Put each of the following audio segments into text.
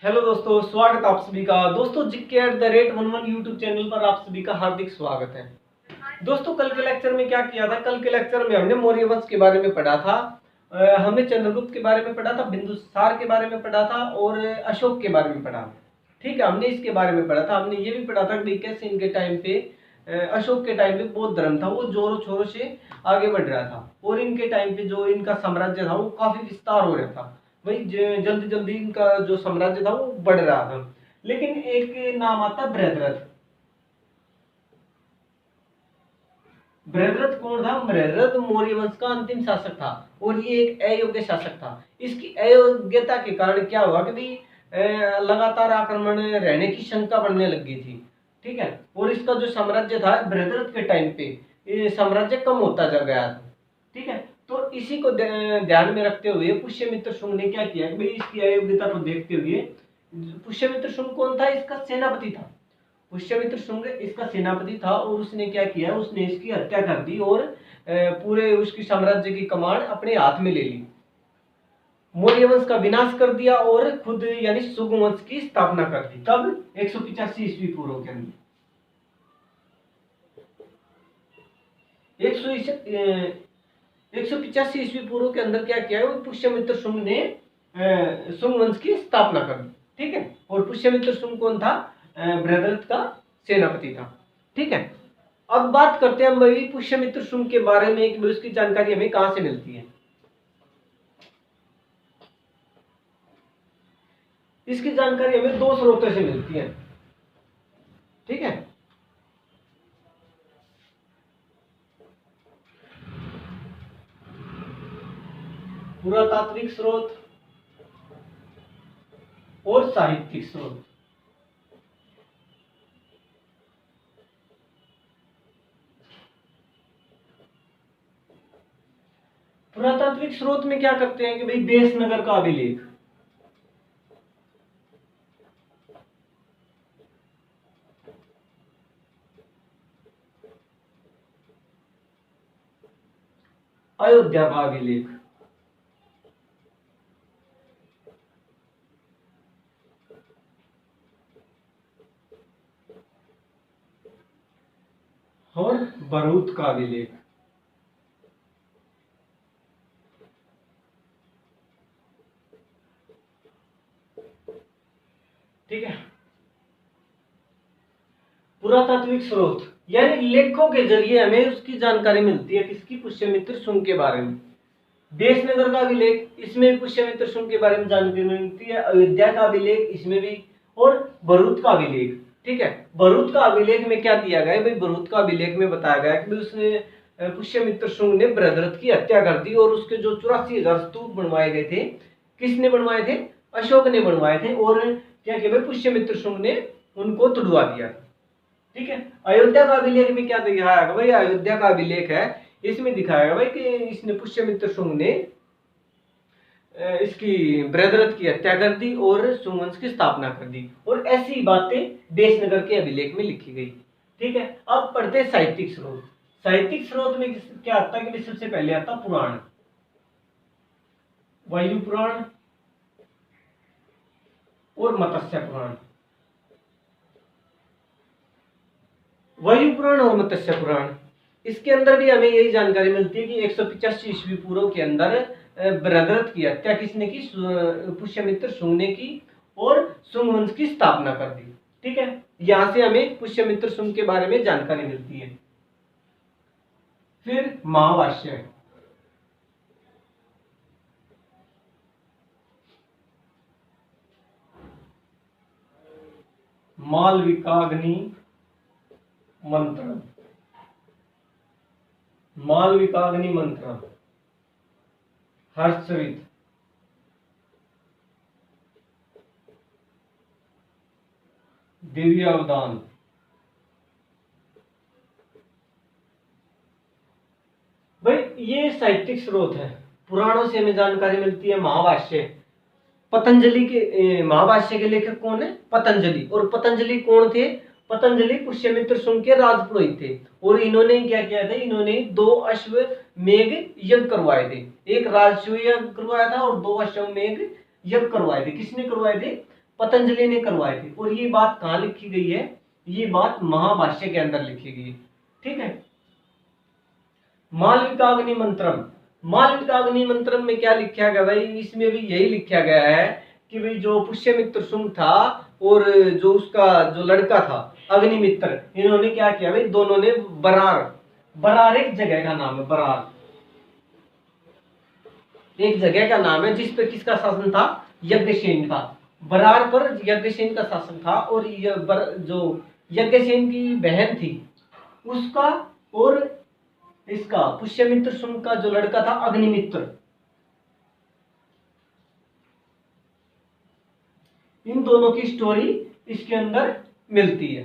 Hello दोस्तों, स्वागत है आप सभी का। दोस्तों GK@11 यूट्यूब चैनल पर आप सभी का हार्दिक स्वागत है। दोस्तों कल के लेक्चर में क्या किया था? कल के लेक्चर में हमने मौर्य वंश के बारे में पढ़ा था। हमने चंद्रगुप्त के बारे में पढ़ा था, बिंदुसार के बारे में पढ़ा था और अशोक के बारे में पढ़ा। ठीक है, हमने इसके बारे में पढ़ा था। हमने ये भी पढ़ा था कि कैसे इनके टाइम पे अशोक के टाइम पे बौद्ध धर्म था वो जोरों शोरों से आगे बढ़ रहा था और इनके टाइम पे जो इनका साम्राज्य था वो काफी विस्तार हो रहा था। वही जल्दी जल्दी इनका जो साम्राज्य था वो बढ़ रहा था। लेकिन एक नाम आता बृहद्रथ। बृहद्रथ कौन था? बृहद्रथ मौर्य वंश का अंतिम शासक था और ये एक अयोग्य शासक था। इसकी अयोग्यता के कारण क्या हुआ कि भाई लगातार आक्रमण रहने की शंका बढ़ने लग गई थी। ठीक है, और इसका जो साम्राज्य था बृहद्रथ के टाइम पे ये साम्राज्य कम होता जा गया था। ठीक है, तो इसी को ध्यान में रखते हुए पुष्यमित्र शुंग ने क्या किया कि भाई इसकी अयोग्यता को देखते हुए, पुष्यमित्र शुंग कौन था? इसका सेनापति था। पुष्यमित्र शुंग इसका सेनापति था और उसने क्या किया, उसने इसकी हत्या कर दी और पूरे उसकी साम्राज्य की कमान अपने हाथ में ले ली। मौर्य वंश का विनाश कर दिया और खुद यानी शुंग वंश की स्थापना कर दी। कब? 185 ईस्वी पूर्व के अंदर। 185 ईस्वी पूर्व के अंदर क्या किया है, वो पुष्यमित्र शुंग ने शुंग वंश की स्थापना कर दी। ठीक है, और पुष्यमित्र शुंग कौन था? बृहद्रथ का सेनापति था। ठीक है, अब बात करते हैं हम भाई पुष्यमित्र शुंग के बारे में कि उसकी जानकारी हमें कहां से मिलती है। इसकी जानकारी हमें दो स्रोतों से मिलती है। ठीक है, पुरातात्विक स्रोत और साहित्यिक स्रोत। पुरातात्विक स्रोत में क्या करते हैं कि भाई बेसनगर का अभिलेख, अयोध्या का अभिलेख, और भरूच का अभिलेख। ठीक है, पुरातात्विक स्रोत यानी लेखों के जरिए हमें उसकी जानकारी मिलती है किसकी? पुष्यमित्र शुंग के बारे में। देशनगर का अभिलेख, इसमें भी पुष्यमित्र शुंग के बारे में जानकारी मिलती है। अयोध्या का अभिलेख, इसमें भी, और भरूच का अभिलेख। ठीक है, भरूच का अभिलेख में क्या दिया गया है भाई? भरूच का अभिलेख में बताया गया कि उसने पुष्यमित्र शुंग ने बृहद्रथ की हत्या कर दी और उसके जो 84,000 स्तूप बनवाए गए थे, किसने बनवाए थे? अशोक ने बनवाए थे। और क्या किया भाई? पुष्यमित्र शुंग ने उनको तुड़वा दिया। ठीक है, अयोध्या का अभिलेख में क्या दिखाया गया भाई? अयोध्या का अभिलेख है, इसमें दिखाया गया भाई कि इसने पुष्यमित्र शुंग ने इसकी बृहद्रथ की हत्या कर दी और शुंग वंश की स्थापना कर दी। और ऐसी बातें देशनगर के अभिलेख में लिखी गई। ठीक है, अब पढ़ते हैं साहित्यिक स्रोत। साहित्यिक स्रोत में क्या आता है कि सबसे पहले आता पुराण, वायु पुराण और मत्स्य पुराण। वायु पुराण और मत्स्य पुराण, इसके अंदर भी हमें यही जानकारी मिलती है कि 185 ईस्वी पूर्व के अंदर बृहद्रथ की हत्या किसने की? पुष्यमित्र शुंग ने की और शुंग वंश की स्थापना कर दी। ठीक है, यहां से हमें पुष्यमित्र शुंग के बारे में जानकारी मिलती है। फिर महाभाष्य, मालविकाग्नि मंत्र, मालविकाग्नि मंत्र, हर्षरित, दिव्य अवदान, भाई ये साहित्यिक स्रोत है। पुराणों से हमें जानकारी मिलती है। महाभाष्य, पतंजलि के महाभाष्य के लेखक कौन है? पतंजलि। और पतंजलि कौन थे? पतंजलि पुष्यमित्र शुंग के राजपुरोहित थे और इन्होंने क्या किया था? इन्होंने 2 अश्वमेध यज्ञ करवाए थे। एक राजस्व यज्ञ करवाया था और 2 अश्वमेध यज्ञ करवाए थे। किसने करवाए थे? पतंजलि ने करवाए थे। और ये बात कहाँ लिखी गई है? ये बात महाभाष्य के अंदर लिखी गई है। ठीक है। मालविकाग्नि मंत्रम, मालविकाग्नि मंत्रम में क्या लिखा गया भाई? इसमें भी यही लिखा गया है कि भाई जो पुष्यमित्र शुंग था और जो उसका जो लड़का था अग्निमित्र, इन्होंने क्या किया भाई? दोनों ने बरार, बरार एक जगह का नाम है, बरार एक जगह का नाम है जिस पे किसका शासन था? यज्ञसेन का। बरार पर यज्ञसेन का शासन था। और जो यज्ञसेन की बहन थी उसका, और इसका पुष्यमित्र शुंग का जो लड़का था अग्निमित्र, इन दोनों की स्टोरी इसके अंदर मिलती है।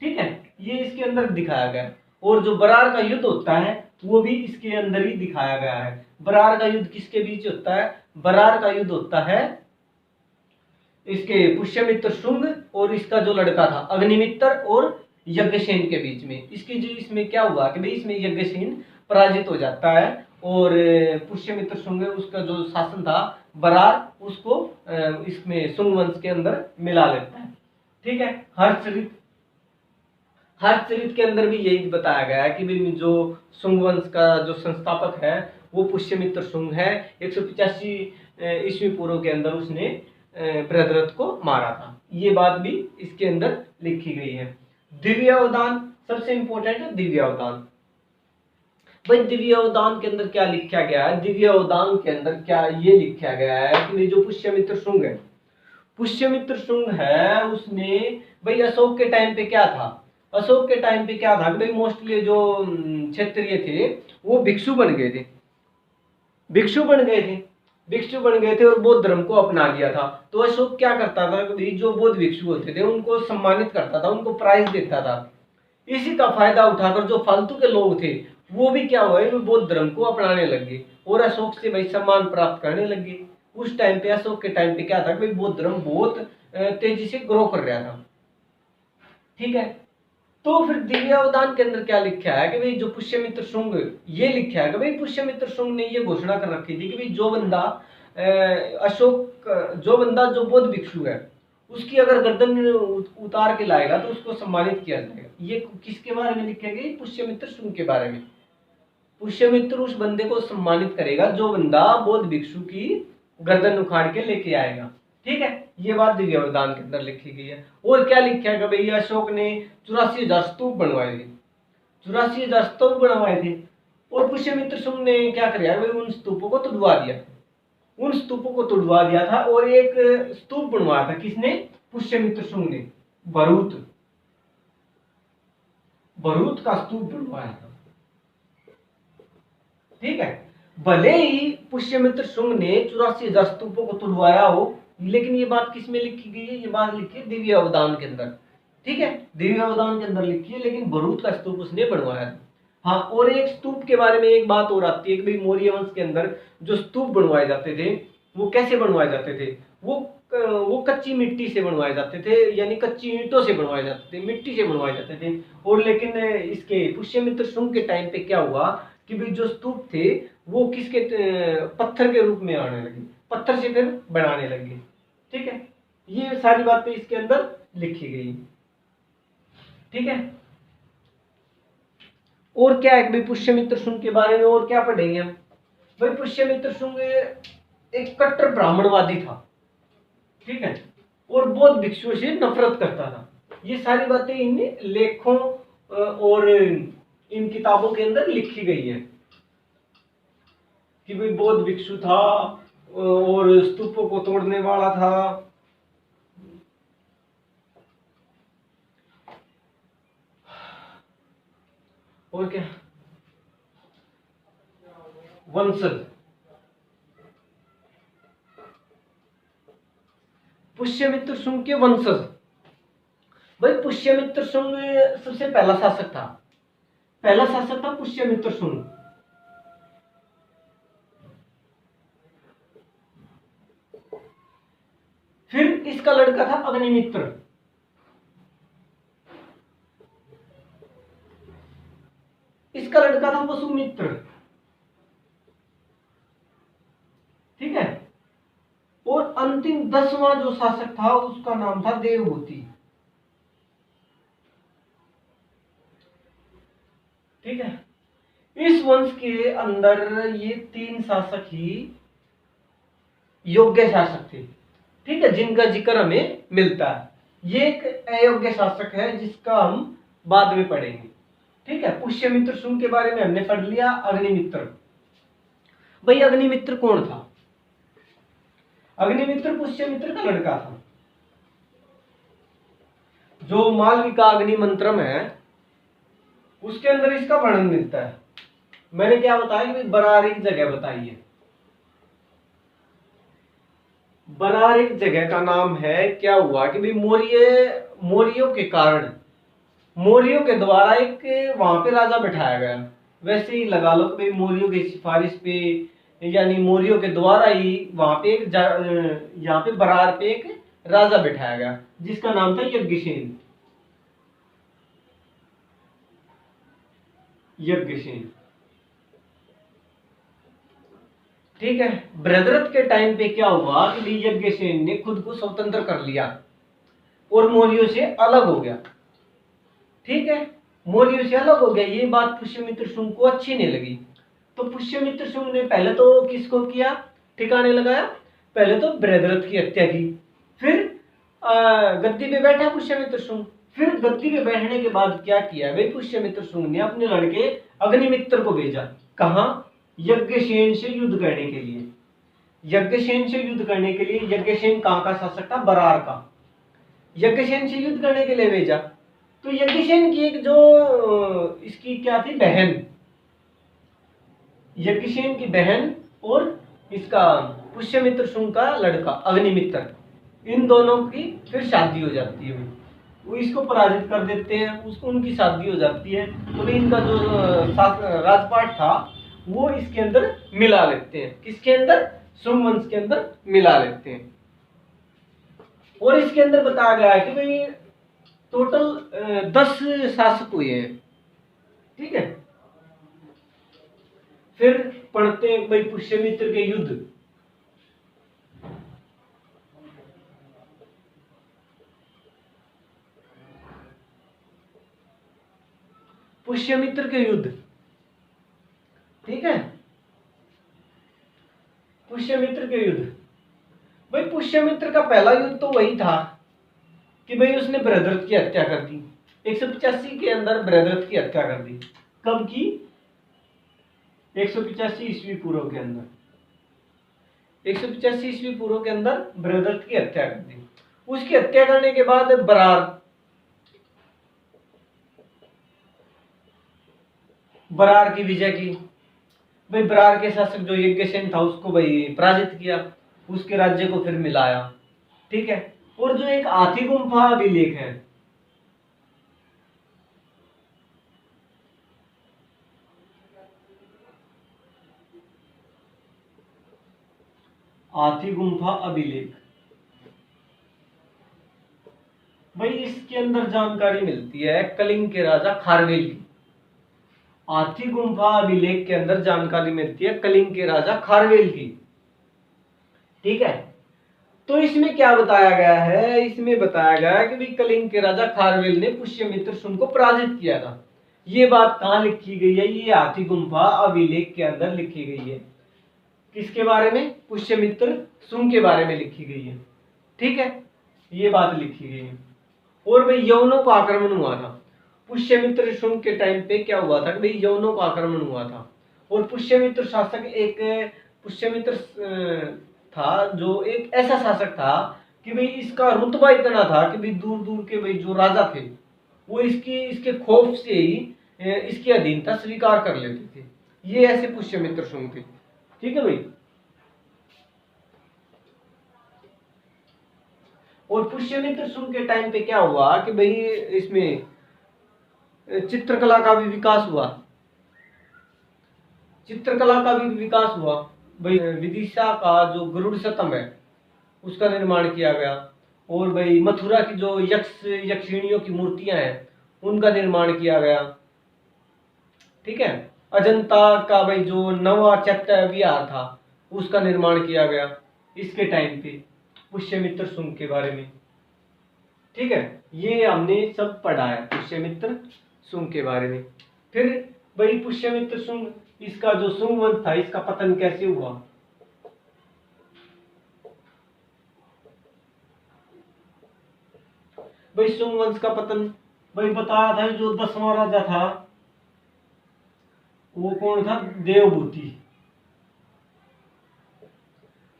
ठीक है, ये इसके अंदर दिखाया गया है। और जो बरार का युद्ध होता है वो भी इसके अंदर ही दिखाया गया है। बरार का युद्ध किसके बीच होता है? बरार का युद्ध होता है इसके पुष्यमित्र शुंग और इसका जो लड़का था अग्निमित्र और यज्ञसेन के बीच में। इसकी जो इसमें क्या हुआ कि भाई इसमें यज्ञसेन पराजित हो जाता है और पुष्यमित्र शुंग उसका जो शासन था बरार, उसको इसमें शुंग वंश के अंदर मिला लेता है। ठीक है। हर्षचरित के अंदर भी यही बताया गया है कि भाई जो शुंग वंश का जो संस्थापक है वो पुष्यमित्र शुंग है। 185 ईस्वी पूर्व के अंदर उसने बृहद्रथ को मारा था। ये बात भी इसके अंदर लिखी गई है। दिव्यावदान सबसे इंपॉर्टेंट है। दिव्यावदान भाई, दिव्यावदान के अंदर क्या लिखा गया है? दिव्यावदान के अंदर क्या ये लिखा गया है कि जो पुष्यमित्र शुंग है, पुष्यमित्र शुंग है, उसने भाई अशोक के टाइम पे क्या था? अशोक के टाइम पे क्या था कि भाई मोस्टली जो क्षत्रिय थे वो भिक्षु बन गए थे, भिक्षु बन गए थे, भिक्षु बन गए थे और बौद्ध धर्म को अपना लिया था। तो अशोक क्या करता था कि जो बौद्ध भिक्षु होते थे उनको सम्मानित करता था, उनको प्राइज देता था। इसी का फायदा उठाकर जो फालतू के लोग थे वो भी क्या हुए? वो बौद्ध धर्म को अपनाने लगे और अशोक से भाई सम्मान प्राप्त करने लगे। उस टाइम पे अशोक के टाइम पे क्या था कि भाई बौद्ध धर्म बहुत तेजी से ग्रो कर रहा था। ठीक है। तो फिर दिव्यावदान के अंदर क्या लिखा है कि भाई जो पुष्यमित्र शुंग, ये लिखा है कि भाई पुष्यमित्र शुंग ने ये घोषणा कर रखी थी कि भाई जो बंदा जो बंदा जो बौद्ध भिक्षु है उसकी अगर गर्दन उतार के लाएगा तो उसको सम्मानित किया जाएगा। ये किसके बारे में लिखा गया? पुष्यमित्र शुंग के बारे में। पुष्यमित्र उस बंदे को सम्मानित करेगा जो बंदा बौद्ध भिक्षु की गर्दन उखाड़ के लेके आएगा। ठीक है, ये बात दिव्यावदान के अंदर लिखी गई है। और क्या लिखा है कि भाई अशोक ने 84,000 स्तूप बनवाए थे, 84,000 स्तूप बनवाए थे। और पुष्यमित्र शुंग ने क्या किया? भाई उन स्तूपों को तुड़वा दिया, उन स्तूपों को तुड़वा दिया था। और एक स्तूप बनवाया था, किसने? पुष्यमित्र शुंग ने, भरूत, भरूत का स्तूप बनवाया था। ठीक है, भले ही पुष्यमित्र शुंग ने 84,000 स्तूपों को तुड़वाया हो, लेकिन ये बात किस में लिखी गई है? ये बात लिखी है दिव्यावदान के अंदर। ठीक है, दिव्यावदान के अंदर लिखी है, लेकिन भरूच का स्तूप उसने बनवाया था। हाँ, और एक स्तूप के बारे में एक बात और आती है कि भाई मौर्य वंश के अंदर जो स्तूप बनवाए जाते थे वो कैसे बनवाए जाते थे? वो कच्ची मिट्टी से बनवाए जाते थे, यानी कच्ची ईंटों से बनवाए जाते थे, मिट्टी से बनवाए जाते थे। और लेकिन इसके पुष्यमित्र शुंग के टाइम पे क्या हुआ कि भाई जो स्तूप थे वो किसके पत्थर के रूप में आने लगे, पत्थर से फिर बनाने लगे। ठीक है, ये सारी बातें इसके अंदर लिखी गई। ठीक है, और क्या है भाई पुष्यमित्र शुंग के बारे में और क्या पढ़ेंगे हम? भाई पुष्यमित्र शुंग एक कट्टर ब्राह्मणवादी था। ठीक है, और बौद्ध भिक्षुओं से नफरत करता था। ये सारी बातें इन लेखों और इन किताबों के अंदर लिखी गई है कि भाई बौद्ध भिक्षु था और स्तूपों को तोड़ने वाला था। और क्या? वंशज, पुष्यमित्र शुंग के वंशज। भाई पुष्यमित्र शुंग सबसे पहला शासक था, पहला शासक था पुष्यमित्र शुंग। फिर इसका लड़का था अग्निमित्र, इसका लड़का था वसुमित्र। ठीक है, और अंतिम 10वां जो शासक था उसका नाम था देवहूति। ठीक है, इस वंश के अंदर ये 3 शासक ही योग्य शासक थे। ठीक है, जिनका जिक्र हमें मिलता है। ये एक अयोग्य शासक है जिसका हम बाद में पढ़ेंगे। ठीक है, पुष्यमित्र शुंग के बारे में हमने पढ़ लिया। अग्निमित्र, भाई अग्निमित्र कौन था? अग्निमित्र पुष्यमित्र का लड़का था। जो मालविका अग्निमंत्रम है उसके अंदर इसका वर्णन मिलता है। मैंने क्या बताया कि बरार एक जगह बताई है। बरार एक जगह का नाम है। क्या हुआ कि भाई मौर्यों के कारण, मौर्यों के द्वारा एक वहां पे राजा बैठाया गया। वैसे ही लगा लो कि भाई मौर्यों की सिफारिश पे, यानी मौर्यों के द्वारा ही वहां पे यहाँ पे बरार पे एक राजा बैठाया गया जिसका नाम था यज्ञसेन। यज्ञसेन, ठीक है। बृहद्रथ के टाइम पे क्या हुआ कि यज्ञसेन ने खुद को स्वतंत्र कर लिया और मौर्यों से अलग हो गया। ठीक है, मौर्यों से अलग हो गया। ये बात पुष्यमित्र शुंग को अच्छी नहीं लगी। तो पुष्यमित्र शुंग ने पहले तो किसको किया, ठिकाने लगाया? पहले तो बृहद्रथ की हत्या की, फिर गद्दी पे बैठा पुष्यमित्र शुंग। फिर गद्दी पे बैठने के बाद क्या किया भाई, पुष्यमित्र शुंग ने अपने लड़के अग्निमित्र को भेजा। कहाँ? यज्ञसेन से युद्ध करने के लिए। यज्ञसेन से युद्ध करने के लिए। यज्ञसेन कहाँ का शासक था? बरार का। यज्ञसेन से युद्ध करने के लिए भेजा। तो यज्ञसेन की एक जो इसकी क्या थी, बहन, यज्ञसेन की बहन और इसका पुष्यमित्र शुंग का लड़का अग्निमित्र, इन दोनों की फिर शादी हो जाती है। वो इसको पराजित कर देते हैं, उसको उनकी शादी हो जाती है। तो इनका जो राजपाट था वो इसके अंदर मिला लेते हैं। किसके अंदर? शुंग वंश के अंदर मिला लेते हैं। और इसके अंदर बताया गया है कि भाई टोटल 10 शासक हुए हैं। ठीक है, फिर पढ़ते हैं भाई पुष्यमित्र के युद्ध। पुष्यमित्र के युद्ध, ठीक है, पुष्यमित्र के युद्ध। भाई पुष्यमित्र का पहला युद्ध तो वही था कि भाई उसने बृहद्रथ की हत्या कर दी। 185 के अंदर बृहद्रथ की हत्या कर दी। कब की? 185 ईस्वी पूर्व के अंदर। 185 ईस्वी पूर्व के अंदर बृहद्रथ की हत्या कर दी। उसकी हत्या करने के बाद बरार की विजय की। भाई बरार के शासक जो यज्ञसेन था उसको भाई पराजित किया, उसके राज्य को फिर मिलाया। ठीक है, और जो एक हाथी गुम्फा अभिलेख है, हाथी गुम्फा अभिलेख, भाई इसके अंदर जानकारी मिलती है कलिंग के राजा खारवेल की। हाथी गुम्फा अभिलेख के अंदर जानकारी मिलती है कलिंग के राजा खारवेल की। ठीक है, तो इसमें क्या बताया गया है? इसमें बताया गया है कि भाई कलिंग के राजा खारवेल ने पुष्यमित्र शुंग को पराजित किया था। ये बात कहाँ लिखी गई है? ये हाथी गुम्फा अभिलेख के अंदर लिखी गई है। किसके बारे में? पुष्यमित्र शुंग के बारे में लिखी गई है। ठीक है, ये बात लिखी गई है। और भाई यवनों का आक्रमण हुआ था पुष्यमित्र शुंग के टाइम पे। क्या हुआ था कि भाई यवनों का आक्रमण हुआ था, और पुष्यमित्र शासक एक पुष्यमित्र था जो एक ऐसा शासक था कि भाई इसका रुतबा इतना था कि भाई दूर दूर के भाई जो राजा थे वो इसके खौफ से ही इसकी अधीनता स्वीकार कर लेते थे। ये ऐसे पुष्यमित्र शुंग थे। ठीक है भाई, और पुष्यमित्र शुंग के टाइम पे क्या हुआ कि भाई इसमें चित्रकला का भी विकास हुआ। चित्रकला का भी विकास हुआ। भाई विदिशा का जो गरुड़ शतम है उसका निर्माण किया गया। और भाई मथुरा की जो यक्षिणियों की मूर्तियां हैं उनका निर्माण किया गया। ठीक है, अजंता का भाई जो नवा चैत्य विहार था उसका निर्माण किया गया इसके टाइम पे। पुष्यमित्र शुंग के बारे में। ठीक है, ये हमने सब पढ़ा है पुष्यमित्र शुंग के बारे में। फिर भाई पुष्यमित्र शुंग, इसका जो शुंग वंश था इसका पतन कैसे हुआ? भाई शुंग वंश का पतन भाई बताया था, जो 10वां राजा था वो कौन था? देवभूति।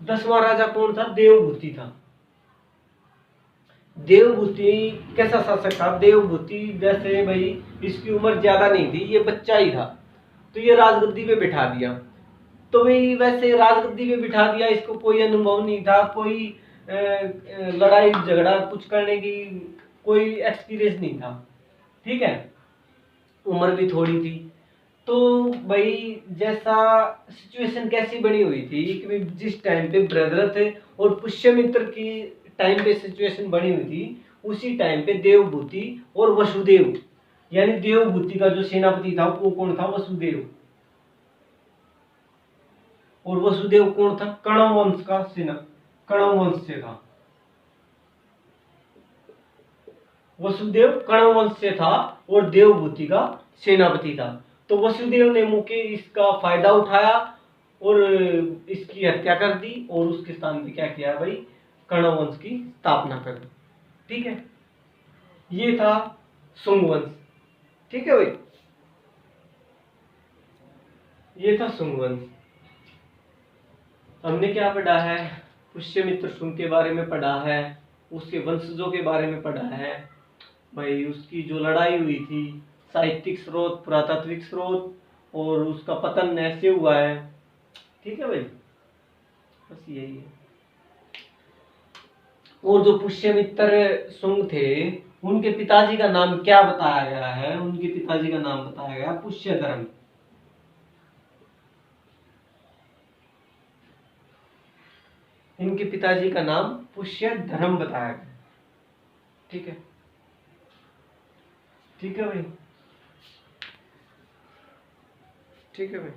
10वां राजा कौन था? देवभूति था। देवभूति कैसा शासक था? देवभूति जैसे भाई इसकी उम्र ज्यादा नहीं थी, ये बच्चा ही था, तो ये राजगद्दी पे बिठा दिया। तो भाई वैसे राजगद्दी पे बिठा दिया, इसको कोई अनुभव नहीं था, कोई लड़ाई झगड़ा कुछ करने की कोई एक्सपीरियंस नहीं था। ठीक है, उम्र भी थोड़ी थी। तो भाई जैसा सिचुएशन कैसी बनी हुई थी कि भाई जिस टाइम पे ब्रदरथ और पुष्यमित्र की टाइम पे सिचुएशन बनी हुई थी, उसी टाइम पे देवभूति और वसुदेव, यानी देवभूति का जो सेनापति था वो कौन था? वसुदेव। और वसुदेव कौन था? कणव वंश का सेना, कणव वंश से था। वसुदेव कणव वंश से था और देवभूति का सेनापति था। तो वसुदेव ने मुके इसका फायदा उठाया और इसकी हत्या कर दी और उसके स्थान पे क्या किया भाई? कणव वंश की स्थापना कर दी। ठीक है, ये था शुंग वंश। ठीक है भाई, ये था शुंग वंश। हमने क्या पढ़ा है? पुष्यमित्र शुंग के बारे में पढ़ा है, उसके वंशजों के बारे में पढ़ा है भाई, उसकी जो लड़ाई हुई थी, साहित्यिक स्रोत, पुरातात्विक स्रोत, और उसका पतन ऐसे हुआ है। ठीक है भाई, बस यही है। और जो पुष्यमित्र शुंग थे उनके पिताजी का नाम क्या बताया गया है? उनके पिताजी का नाम बताया गया पुष्यधर्म। इनके पिताजी का नाम पुष्यधर्म बताया गया। ठीक है, ठीक है भाई, ठीक है भाई।